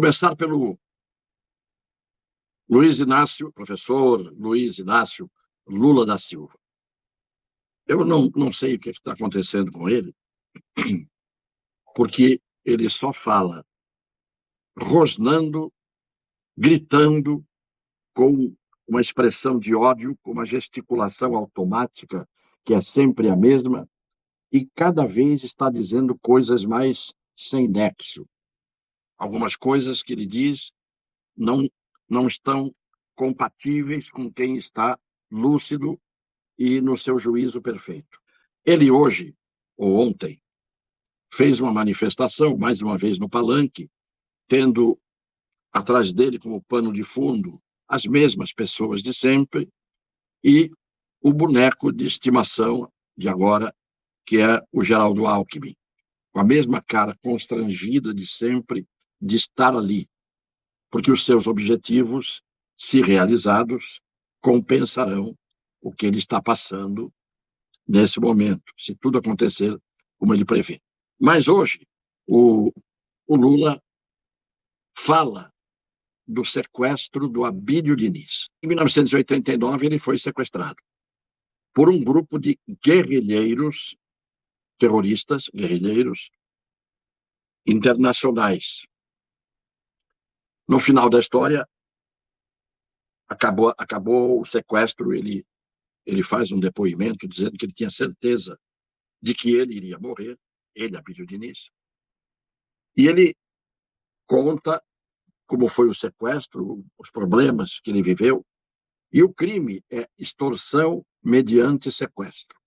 Começar pelo Luiz Inácio, professor Luiz Inácio Lula da Silva. Eu não sei o que está acontecendo com ele, porque ele só fala rosnando, gritando, com uma expressão de ódio, com uma gesticulação automática, que é sempre a mesma, e cada vez está dizendo coisas mais sem nexo. Algumas coisas que ele diz não estão compatíveis com quem está lúcido e no seu juízo perfeito. Ele hoje, ou ontem, fez uma manifestação, mais uma vez no Palanque, tendo atrás dele como pano de fundo as mesmas pessoas de sempre e o boneco de estimação de agora, que é o Geraldo Alckmin, com a mesma cara constrangida de sempre de estar ali, porque os seus objetivos, se realizados, compensarão o que ele está passando nesse momento, se tudo acontecer como ele prevê. Mas hoje, o Lula fala do sequestro do Abílio Diniz. Em 1989, ele foi sequestrado por um grupo de guerrilheiros, terroristas, guerrilheiros internacionais. No final da história, acabou o sequestro, ele faz um depoimento dizendo que ele tinha certeza de que ele iria morrer, ele, Abílio Diniz, e ele conta como foi o sequestro, os problemas que ele viveu, e o crime é extorsão mediante sequestro.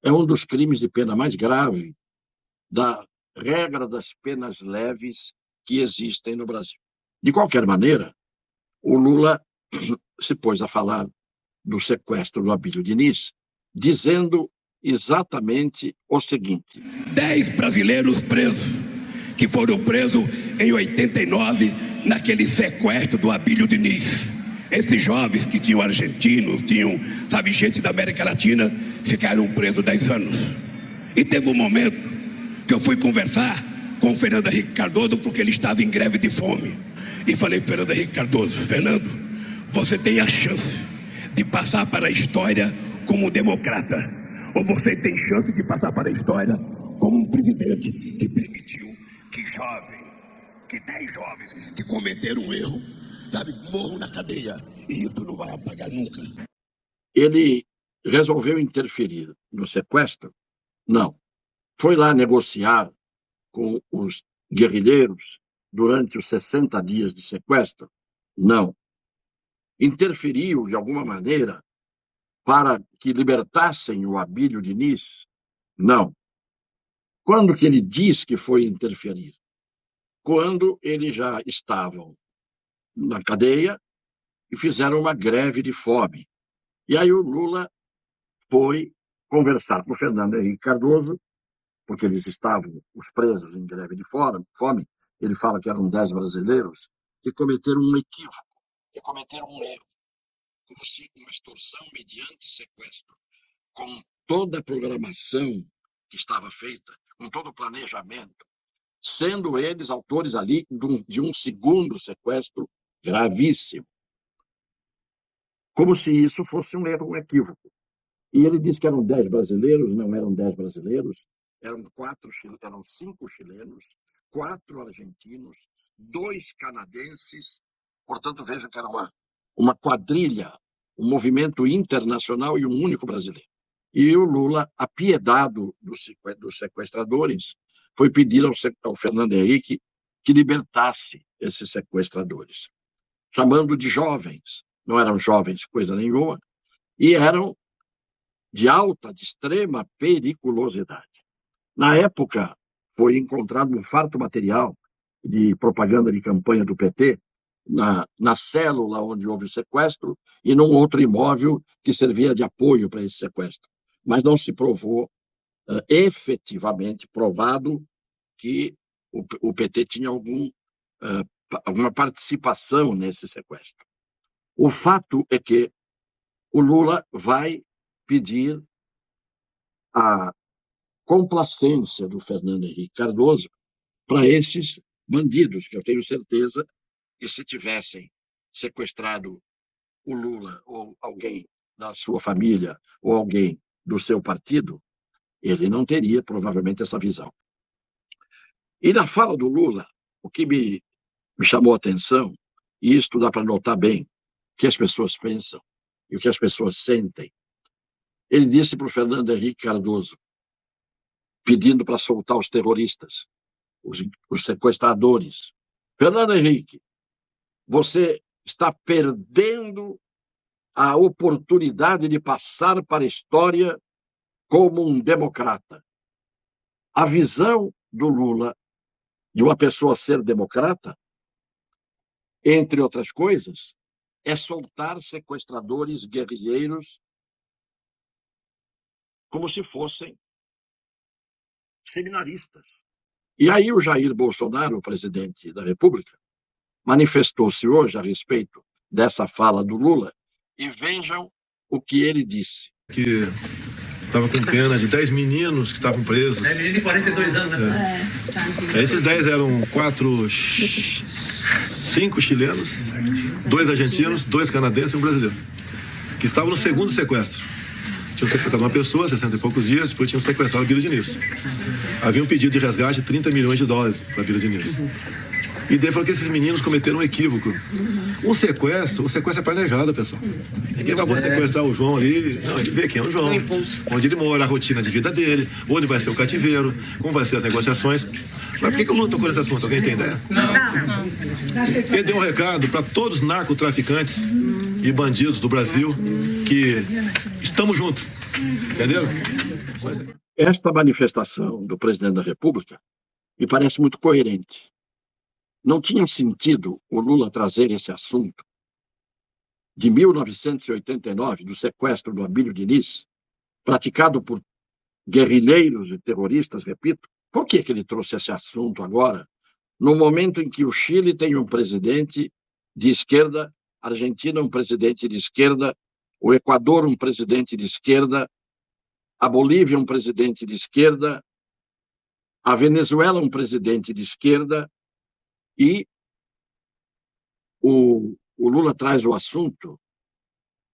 É um dos crimes de pena mais grave da regra das penas leves que existem no Brasil. De qualquer maneira, o Lula se pôs a falar do sequestro do Abílio Diniz, dizendo exatamente o seguinte: 10 brasileiros presos, que foram presos em 89, naquele sequestro do Abílio Diniz. Esses jovens que tinham argentinos, tinham, sabe, gente da América Latina, ficaram presos 10 anos. E teve um momento que eu fui conversar com o Fernando Henrique Cardoso, porque ele estava em greve de fome. E falei para o Fernando Henrique Cardoso: Fernando, você tem a chance de passar para a história como um democrata, ou você tem chance de passar para a história como um presidente que permitiu que 10 jovens que cometeram um erro, sabe, morram na cadeia, e isso não vai apagar nunca. Ele resolveu interferir no sequestro? Não. Foi lá negociar com os guerrilheiros durante os 60 dias de sequestro? Não. Interferiu, de alguma maneira, para que libertassem o Abílio Diniz? Não. Quando que ele diz que foi interferir? Quando eles já estavam na cadeia e fizeram uma greve de fome. E aí o Lula foi conversar com o Fernando Henrique Cardoso, porque eles estavam, os presos, em greve de fome. Ele fala que eram 10 brasileiros que cometeram um equívoco, que cometeram um erro, como se uma extorsão mediante sequestro, com toda a programação que estava feita, com todo o planejamento, sendo eles autores ali de um segundo sequestro gravíssimo, como se isso fosse um erro, um equívoco. E ele disse que eram 10 brasileiros, não eram 10 brasileiros, eram 5 chilenos, 4 argentinos, 2 canadenses, portanto, veja que era uma quadrilha, um movimento internacional e um único brasileiro. E o Lula, apiedado dos sequestradores, foi pedir ao Fernando Henrique que libertasse esses sequestradores, chamando de jovens. Não eram jovens coisa nenhuma, e eram de alta, de extrema periculosidade. Na época, foi encontrado um farto material de propaganda de campanha do PT na célula onde houve o sequestro e num outro imóvel que servia de apoio para esse sequestro. Mas não se provou efetivamente provado que o PT tinha alguma participação nesse sequestro. O fato é que o Lula vai pedir a complacência do Fernando Henrique Cardoso para esses bandidos, que eu tenho certeza e se tivessem sequestrado o Lula ou alguém da sua família ou alguém do seu partido, ele não teria provavelmente essa visão. E na fala do Lula, o que me chamou a atenção, e isto dá para notar bem, o que as pessoas pensam e o que as pessoas sentem. Ele disse para o Fernando Henrique Cardoso, pedindo para soltar os terroristas, os sequestradores. Fernando Henrique, você está perdendo a oportunidade de passar para a história como um democrata. A visão do Lula de uma pessoa ser democrata, entre outras coisas, é soltar sequestradores guerrilheiros como se fossem seminaristas. E aí o Jair Bolsonaro, o presidente da República, manifestou-se hoje a respeito dessa fala do Lula, e vejam o que ele disse. Que estava com pena de 10 meninos que estavam presos. 10 meninos de 42 anos, né? Esses 10 eram 5 chilenos, 2 argentinos, 2 canadenses e um brasileiro, que estavam no segundo sequestro. Tinham sequestrado uma pessoa, 60 e poucos dias, depois tinham sequestrado a Bíblia Diniz. Havia um pedido de resgate de 30 milhões de dólares para a Bíblia Diniz. E daí falou que esses meninos cometeram um equívoco. O sequestro é planejado, pessoal. Ninguém vai sequestrar o João ali. Não, ele vê quem é o João, onde ele mora, a rotina de vida dele, onde vai ser o cativeiro, como vai ser as negociações. Mas por que o Lula tocou nesse assunto? Alguém tem ideia? Não. Ele deu um recado para todos os narcotraficantes e bandidos do Brasil que estamos juntos. Entenderam? Esta manifestação do presidente da República me parece muito coerente. Não tinha sentido o Lula trazer esse assunto de 1989, do sequestro do Abílio Diniz, praticado por guerrilheiros e terroristas, repito. Por que ele trouxe esse assunto agora, no momento em que o Chile tem um presidente de esquerda, a Argentina um presidente de esquerda, o Equador um presidente de esquerda, a Bolívia um presidente de esquerda, a Venezuela um presidente de esquerda, e o Lula traz o assunto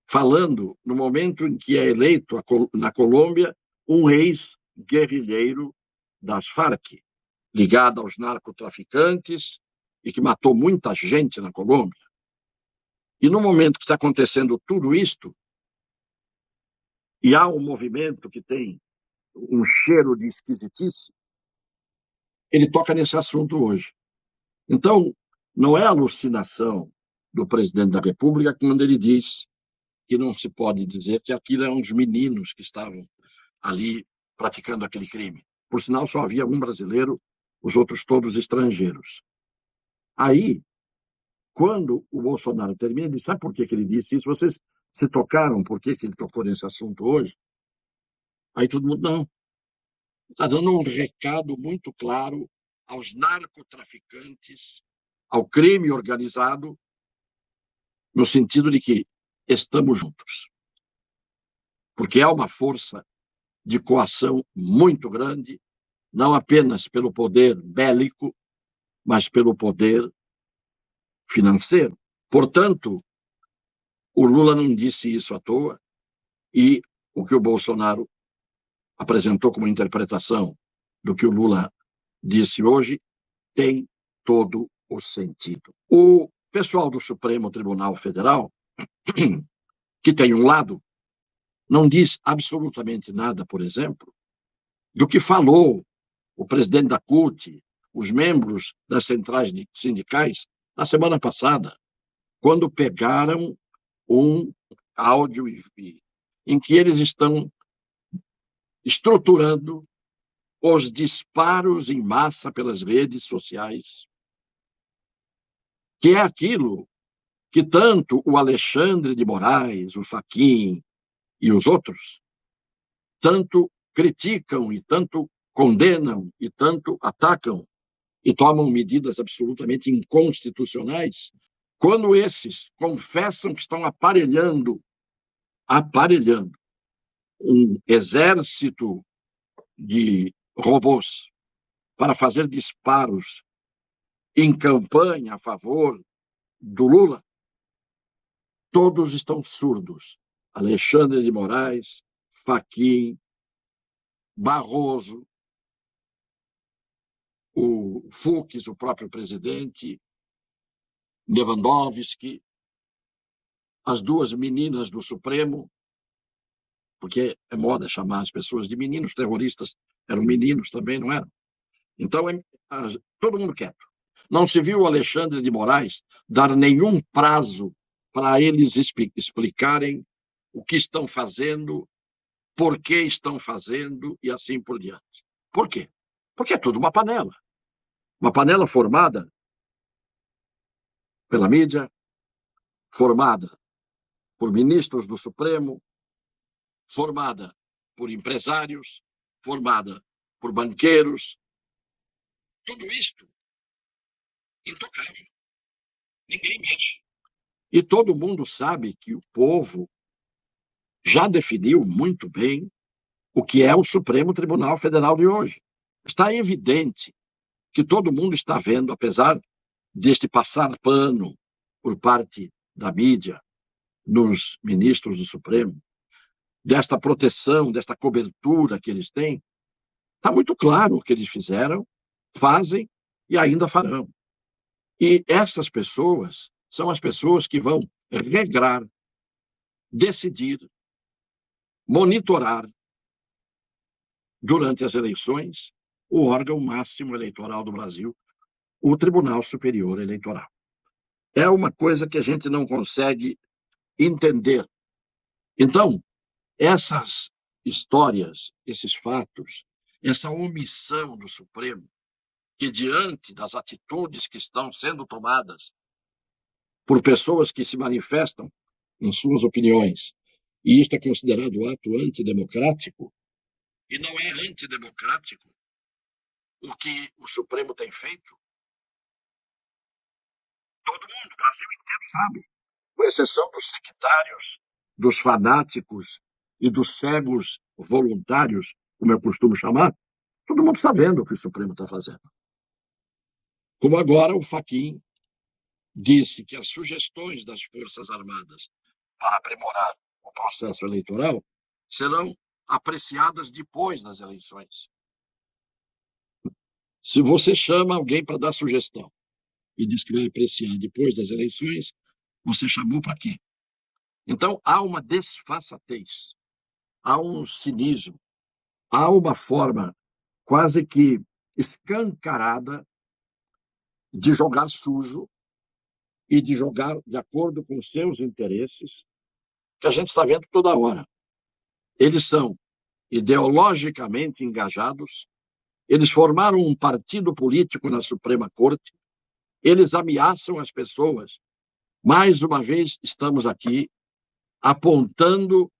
falando no momento em que é eleito na Colômbia um ex-guerrilheiro das Farc, ligado aos narcotraficantes e que matou muita gente na Colômbia. E no momento que está acontecendo tudo isto, e há um movimento que tem um cheiro de esquisitice, ele toca nesse assunto hoje. Então, não é alucinação do presidente da República quando ele diz que não se pode dizer que aquilo eram os meninos que estavam ali praticando aquele crime. Por sinal, só havia um brasileiro, os outros todos estrangeiros. Aí, quando o Bolsonaro termina, ele diz, sabe por que ele disse isso? Vocês se tocaram por que ele tocou nesse assunto hoje? Aí todo mundo, não. Está dando um recado muito claro aos narcotraficantes, ao crime organizado, no sentido de que estamos juntos. Porque há uma força de coação muito grande, não apenas pelo poder bélico, mas pelo poder financeiro. Portanto, o Lula não disse isso à toa, e o que o Bolsonaro apresentou como interpretação do que o Lula disse hoje tem todo o sentido. O pessoal do Supremo Tribunal Federal, que tem um lado, não diz absolutamente nada, por exemplo, do que falou o presidente da CUT, os membros das centrais sindicais, na semana passada, quando pegaram um áudio em que eles estão estruturando os disparos em massa pelas redes sociais, que é aquilo que tanto o Alexandre de Moraes, o Fachin e os outros, tanto criticam e tanto condenam e tanto atacam e tomam medidas absolutamente inconstitucionais, quando esses confessam que estão aparelhando um exército de robôs para fazer disparos em campanha a favor do Lula, todos estão surdos. Alexandre de Moraes, Fachin, Barroso, o Fux, o próprio presidente, Lewandowski, as duas meninas do Supremo, porque é moda chamar as pessoas de meninos, terroristas eram meninos também, não eram? Então, todo mundo quieto. Não se viu o Alexandre de Moraes dar nenhum prazo para eles explicarem o que estão fazendo, por que estão fazendo e assim por diante. Por quê? Porque é tudo uma panela. Uma panela formada pela mídia, formada por ministros do Supremo, formada por empresários, formada por banqueiros. Tudo isto intocável. Ninguém mexe. E todo mundo sabe que o povo já definiu muito bem o que é o Supremo Tribunal Federal de hoje. Está evidente que todo mundo está vendo, apesar deste passar pano por parte da mídia nos ministros do Supremo, desta proteção, desta cobertura que eles têm, está muito claro o que eles fizeram, fazem e ainda farão. E essas pessoas são as pessoas que vão regrar, decidir, monitorar, durante as eleições, o órgão máximo eleitoral do Brasil, o Tribunal Superior Eleitoral. É uma coisa que a gente não consegue entender. Então, essas histórias, esses fatos, essa omissão do Supremo, que diante das atitudes que estão sendo tomadas por pessoas que se manifestam em suas opiniões, e isto é considerado ato antidemocrático, e não é antidemocrático o que o Supremo tem feito, todo mundo, o Brasil inteiro sabe, com exceção dos sectários, dos fanáticos e dos cegos voluntários, como eu costumo chamar, todo mundo está vendo o que o Supremo está fazendo. Como agora o Fachin disse que as sugestões das Forças Armadas para aprimorar o processo eleitoral serão apreciadas depois das eleições. Se você chama alguém para dar sugestão e diz que vai apreciar depois das eleições, você chamou para quê? Então, há uma desfaçatez, há um cinismo, há uma forma quase que escancarada de jogar sujo e de jogar de acordo com os seus interesses, que a gente está vendo toda hora. Eles são ideologicamente engajados, eles formaram um partido político na Suprema Corte, eles ameaçam as pessoas. Mais uma vez, estamos aqui apontando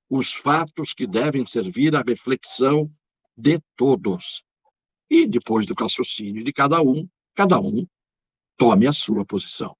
os fatos que devem servir à reflexão de todos. E depois do raciocínio de cada um tome a sua posição.